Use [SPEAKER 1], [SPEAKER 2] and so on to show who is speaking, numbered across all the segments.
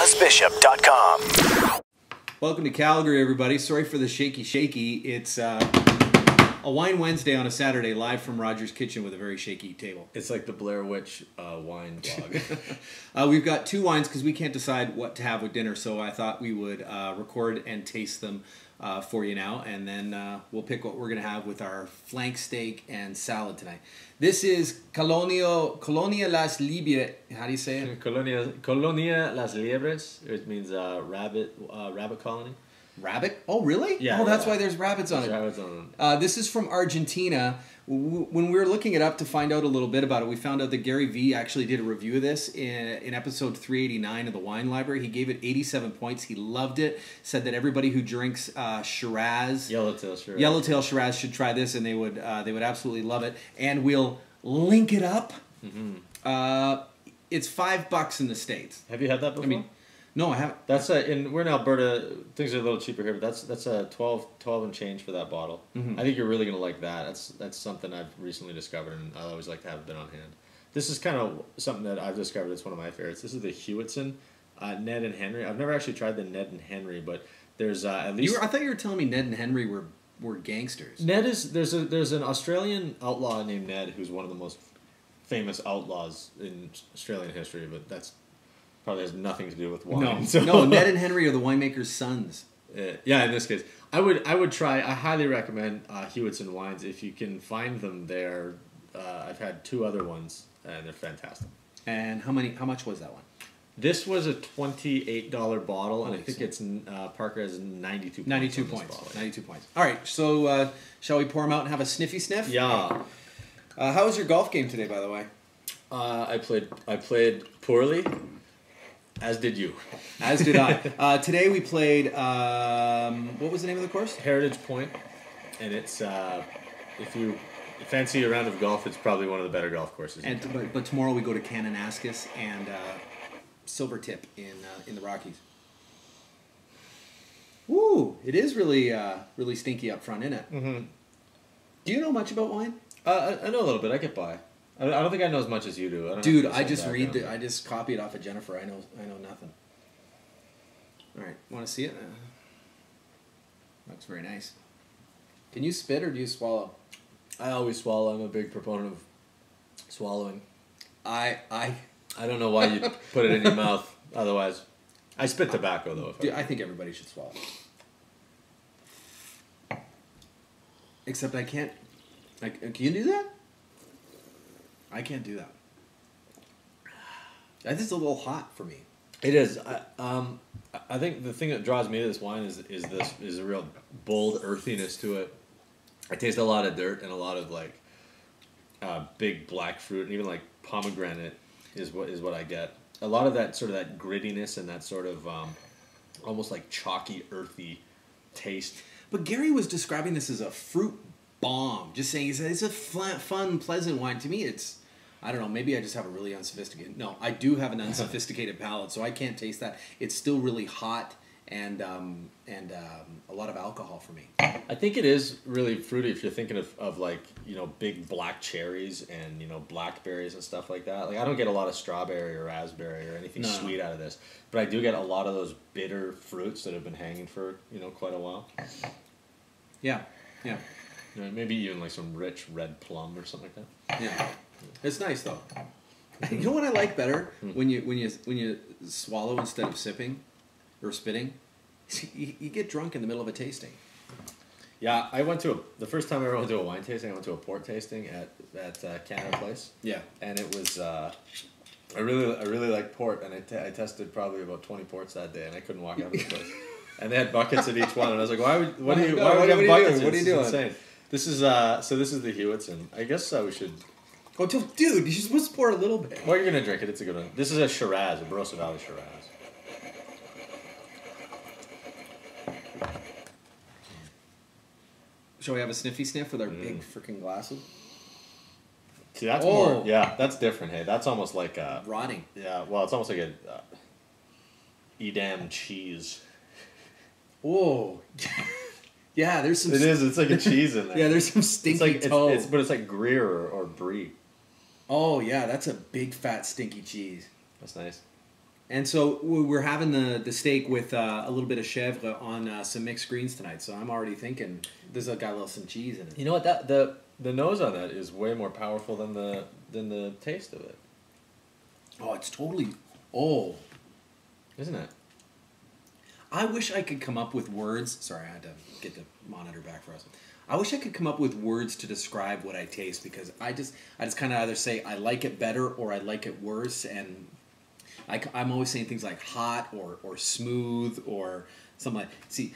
[SPEAKER 1] BuzzBishop.com.
[SPEAKER 2] Welcome to Calgary, everybody. Sorry for the shaky. It's a Wine Wednesday on a Saturday, live from Roger's Kitchen with a very shaky table.
[SPEAKER 3] It's like the Blair Witch wine blog.
[SPEAKER 2] We've got two wines because we can't decide what to have with dinner, so I thought we would record and taste them for you now, and then we'll pick what we're going to have with our flank steak and salad tonight. This is Colonia Las Liebres. How do you say it?
[SPEAKER 3] Colonia Las Liebres, which means rabbit colony.
[SPEAKER 2] Rabbit? Oh, really?
[SPEAKER 3] Yeah.
[SPEAKER 2] Oh, that's why there's rabbits on it.
[SPEAKER 3] Rabbits on
[SPEAKER 2] it. This is from Argentina. When we were looking it up to find out a little bit about it, we found out that Gary Vee actually did a review of this in episode 389 of the Wine Library. He gave it 87 points. He loved it. Said that everybody who drinks Shiraz, Yellowtail Shiraz, should try this, and they would absolutely love it. And we'll link it up. Mm-hmm. It's $5 in the States.
[SPEAKER 3] Have you had that before?
[SPEAKER 2] I mean, no, I haven't.
[SPEAKER 3] That's we're in Alberta. Things are a little cheaper here, but that's a 12 and change for that bottle. Mm-hmm. I think you're really gonna like that. That's something I've recently discovered, and I always like to have it on hand. This is kind of something that I've discovered. It's one of my favorites. This is the Hewitson, Ned and Henry. I've never actually tried the Ned and Henry, but there's at least.
[SPEAKER 2] I thought you were telling me Ned and Henry were gangsters.
[SPEAKER 3] Ned is there's an Australian outlaw named Ned who's one of the most famous outlaws in Australian history, but that's. Probably has nothing to do with wine.
[SPEAKER 2] No, Ned and Henry are the winemaker's sons.
[SPEAKER 3] Yeah, in this case, I would try. I highly recommend Hewitson wines if you can find them there. I've had two other ones, and they're fantastic.
[SPEAKER 2] And how much was that one?
[SPEAKER 3] This was a $28 bottle, and I think it's Parker has 92 points.
[SPEAKER 2] 92 points. 92 points. All right, so shall we pour them out and have a sniffy sniff?
[SPEAKER 3] Yeah.
[SPEAKER 2] How was your golf game today, by the way?
[SPEAKER 3] I played poorly. As did you.
[SPEAKER 2] As did I. Today we played, what was the name of the course?
[SPEAKER 3] Heritage Point. And it's, if you fancy a round of golf, it's probably one of the better golf courses.
[SPEAKER 2] But tomorrow we go to Kananaskis and Silvertip in the Rockies. Woo! It is really really stinky up front, isn't it? Mm-hmm. Do you know much about wine?
[SPEAKER 3] I know a little bit. I get by. I don't think I know as much as you do.
[SPEAKER 2] Dude, I just copy it off of Jennifer. I know nothing. All right, want to see it? Looks very nice. Can you spit or do you swallow?
[SPEAKER 3] I always swallow. I'm a big proponent of swallowing.
[SPEAKER 2] I
[SPEAKER 3] don't know why you put it in your mouth. Otherwise, I spit tobacco though.
[SPEAKER 2] Dude, I think everybody should swallow. Except I can't. Can you do that? I can't do that. That's just a little hot for me.
[SPEAKER 3] It is. I think the thing that draws me to this wine is a real bold earthiness to it. I taste a lot of dirt and a lot of like big black fruit, and even like pomegranate is what I get. A lot of that sort of that grittiness and that sort of almost like chalky, earthy taste.
[SPEAKER 2] But Gary was describing this as a fruit bomb. Just saying it's a fun, pleasant wine. To me, it's. I don't know, maybe I just have a really unsophisticated... No, I do have an unsophisticated palate, so I can't taste that. It's still really hot and a lot of alcohol for me.
[SPEAKER 3] I think it is really fruity if you're thinking of like, you know, big black cherries and, you know, blackberries and stuff like that. Like, I don't get a lot of strawberry or raspberry or anything sweet out of this, but I do get a lot of those bitter fruits that have been hanging for, you know, quite a while.
[SPEAKER 2] Yeah.
[SPEAKER 3] You know, maybe even like some rich red plum or something like that.
[SPEAKER 2] Yeah. It's nice though. You know what I like better when you swallow instead of sipping or spitting? You get drunk in the middle of a tasting.
[SPEAKER 3] Yeah, the first time I ever went to a wine tasting, I went to a port tasting at Canada Place.
[SPEAKER 2] Yeah,
[SPEAKER 3] and it was I really liked port, and I tested probably about 20 ports that day, and I couldn't walk out of the place. And they had buckets at each one, and I was like, why would you have buckets?
[SPEAKER 2] What are you doing?
[SPEAKER 3] Insane. This is this is the Hewitson. I guess we should.
[SPEAKER 2] Oh, dude, you're supposed to pour a little bit.
[SPEAKER 3] Well, you're gonna drink it. It's a good one. This is a Shiraz, a Barossa Valley Shiraz.
[SPEAKER 2] Shall we have a sniffy sniff with our big freaking glasses?
[SPEAKER 3] See, that's more. Yeah, that's different. Hey, that's almost like
[SPEAKER 2] rotting.
[SPEAKER 3] Yeah, well, it's almost like a Edam cheese.
[SPEAKER 2] Whoa. Yeah, there's some.
[SPEAKER 3] It is. It's like a cheese in there.
[SPEAKER 2] Yeah, there's some stinky toe.
[SPEAKER 3] But it's like Gruyere or Brie.
[SPEAKER 2] Oh yeah, that's a big fat stinky cheese.
[SPEAKER 3] That's nice.
[SPEAKER 2] And so we're having the steak with a little bit of chèvre on some mixed greens tonight. So I'm already thinking this has got a little some cheese in it.
[SPEAKER 3] You know what? That the nose on that is way more powerful than the taste of it.
[SPEAKER 2] Oh, it's totally. Oh,
[SPEAKER 3] Isn't it?
[SPEAKER 2] I wish I could come up with words. Sorry, I had to get the monitor back for us. I wish I could come up with words to describe what I taste because I just kind of either say I like it better or I like it worse, and I'm always saying things like hot or smooth or something like. See,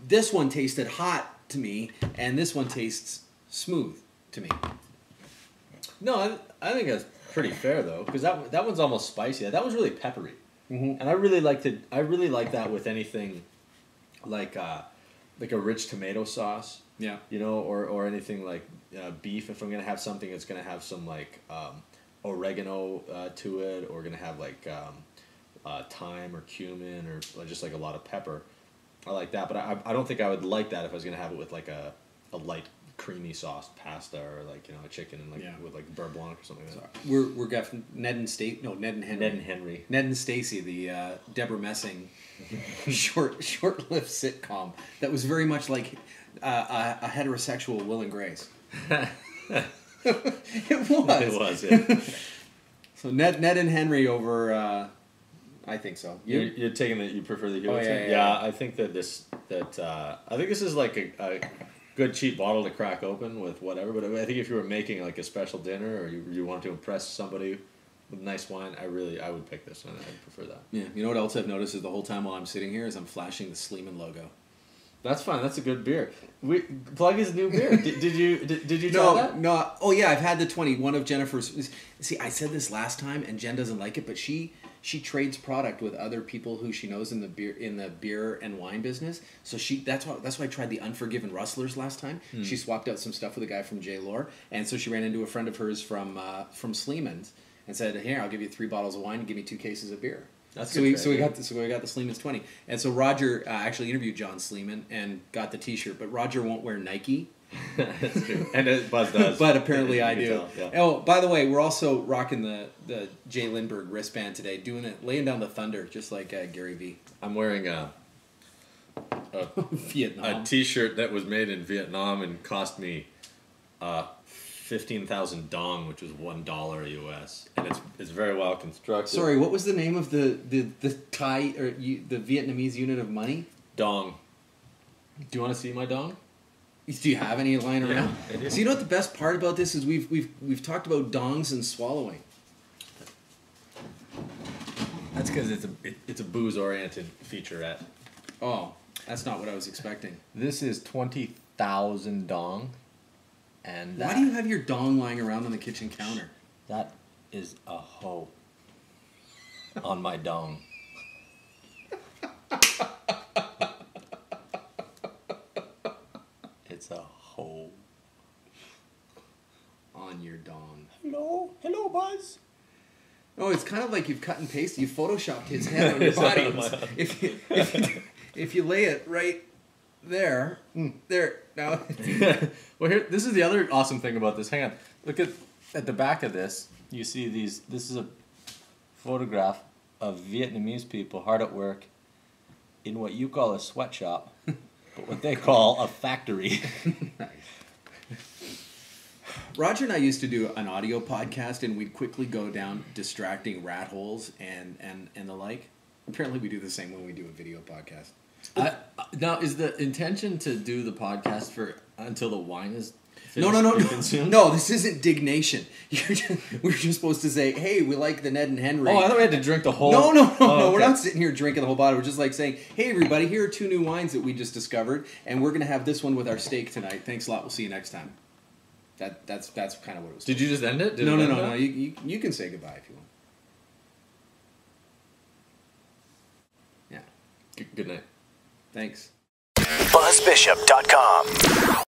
[SPEAKER 2] this one tasted hot to me, and this one tastes smooth to me.
[SPEAKER 3] No, I think that's pretty fair though, because that one's almost spicy. That one's really peppery,
[SPEAKER 2] Mm-hmm.
[SPEAKER 3] and I really like that with anything, like a rich tomato sauce.
[SPEAKER 2] Yeah.
[SPEAKER 3] You know, or anything like beef. If I'm gonna have something, it's gonna have some like oregano to it, or gonna have like thyme or cumin or just like a lot of pepper. I like that, but I don't think I would like that if I was gonna have it with like a light creamy sauce pasta or like a chicken and with like beurre blanc or something like that.
[SPEAKER 2] We're got Ned and Henry. Ned and Stacy, the Deborah Messing short-lived sitcom that was very much like a heterosexual Will and Grace. It was.
[SPEAKER 3] It was. Yeah.
[SPEAKER 2] So Ned and Henry over. I think so.
[SPEAKER 3] You're taking that. You prefer the Hewitt?
[SPEAKER 2] Yeah.
[SPEAKER 3] I think that I think this is like a good cheap bottle to crack open with whatever. But I think if you were making like a special dinner or you want to impress somebody with nice wine, I would pick this one. I'd prefer that.
[SPEAKER 2] Yeah. You know what else I've noticed is the whole time while I'm sitting here is I'm flashing the Sleeman logo.
[SPEAKER 3] That's fine. That's a good beer. Plug his new beer. Did you try that?
[SPEAKER 2] No. Oh yeah, I've had the 20. One of Jennifer's. See, I said this last time, and Jen doesn't like it, but she trades product with other people who she knows in the beer and wine business. So that's why I tried the Unforgiven Rustlers last time. She swapped out some stuff with a guy from J. Lore, and so she ran into a friend of hers from Sleeman's and said, "Here, I'll give you 3 bottles of wine and give me 2 cases of beer." So we got the Sleeman's 20, and so Roger actually interviewed John Sleeman and got the T-shirt, but Roger won't wear Nike.
[SPEAKER 3] That's true, and Buzz does.
[SPEAKER 2] But apparently I do.
[SPEAKER 3] Tell, yeah.
[SPEAKER 2] Oh, by the way, we're also rocking the Jay Lindbergh wristband today, laying down the thunder, just like Gary V.
[SPEAKER 3] I'm wearing a
[SPEAKER 2] Vietnam.
[SPEAKER 3] a T-shirt that was made in Vietnam and cost me 15,000 dong, which was $1 US, and it's very well constructed.
[SPEAKER 2] Sorry, what was the name of the Thai or the Vietnamese unit of money?
[SPEAKER 3] Dong. Do you want to see my dong?
[SPEAKER 2] Do you have any lying around?
[SPEAKER 3] I do.
[SPEAKER 2] So you know what the best part about this is we've talked about dongs and swallowing.
[SPEAKER 3] That's because it's a booze oriented featurette.
[SPEAKER 2] Oh, that's not what I was expecting.
[SPEAKER 3] This is 20,000 dong, and
[SPEAKER 2] Why do you have your dong lying around on the kitchen counter?
[SPEAKER 3] that is a hoe on my dong. It's a hoe
[SPEAKER 2] On your dong.
[SPEAKER 3] Hello, Buzz.
[SPEAKER 2] Oh, it's kind of like you've cut and pasted. You photoshopped his head on your body. If you lay it right there, there now.
[SPEAKER 3] Well, here. This is the other awesome thing about this. Hang on. Look at the back of this. You see these. This is a photograph of Vietnamese people hard at work in what you call a sweatshop, but what they call a factory.
[SPEAKER 2] Nice. Roger and I used to do an audio podcast, and we'd quickly go down distracting rat holes and the like. Apparently, we do the same when we do a video podcast.
[SPEAKER 3] Now, is the intention to do the podcast for until the wine is
[SPEAKER 2] No.
[SPEAKER 3] consumed?
[SPEAKER 2] No, this isn't dignation. We're just supposed to say, hey, we like the Ned and Henry.
[SPEAKER 3] Oh, I thought we had to drink the whole...
[SPEAKER 2] No,
[SPEAKER 3] okay.
[SPEAKER 2] we're not sitting here drinking the whole bottle. We're just like saying, hey, everybody, here are 2 new wines that we just discovered, and we're going to have this one with our steak tonight. Thanks a lot. We'll see you next time. That's kind of what it was.
[SPEAKER 3] Did you just end it?
[SPEAKER 2] No. You can say goodbye if you want. Yeah.
[SPEAKER 3] Good night.
[SPEAKER 2] Thanks.
[SPEAKER 1] BuzzBishop.com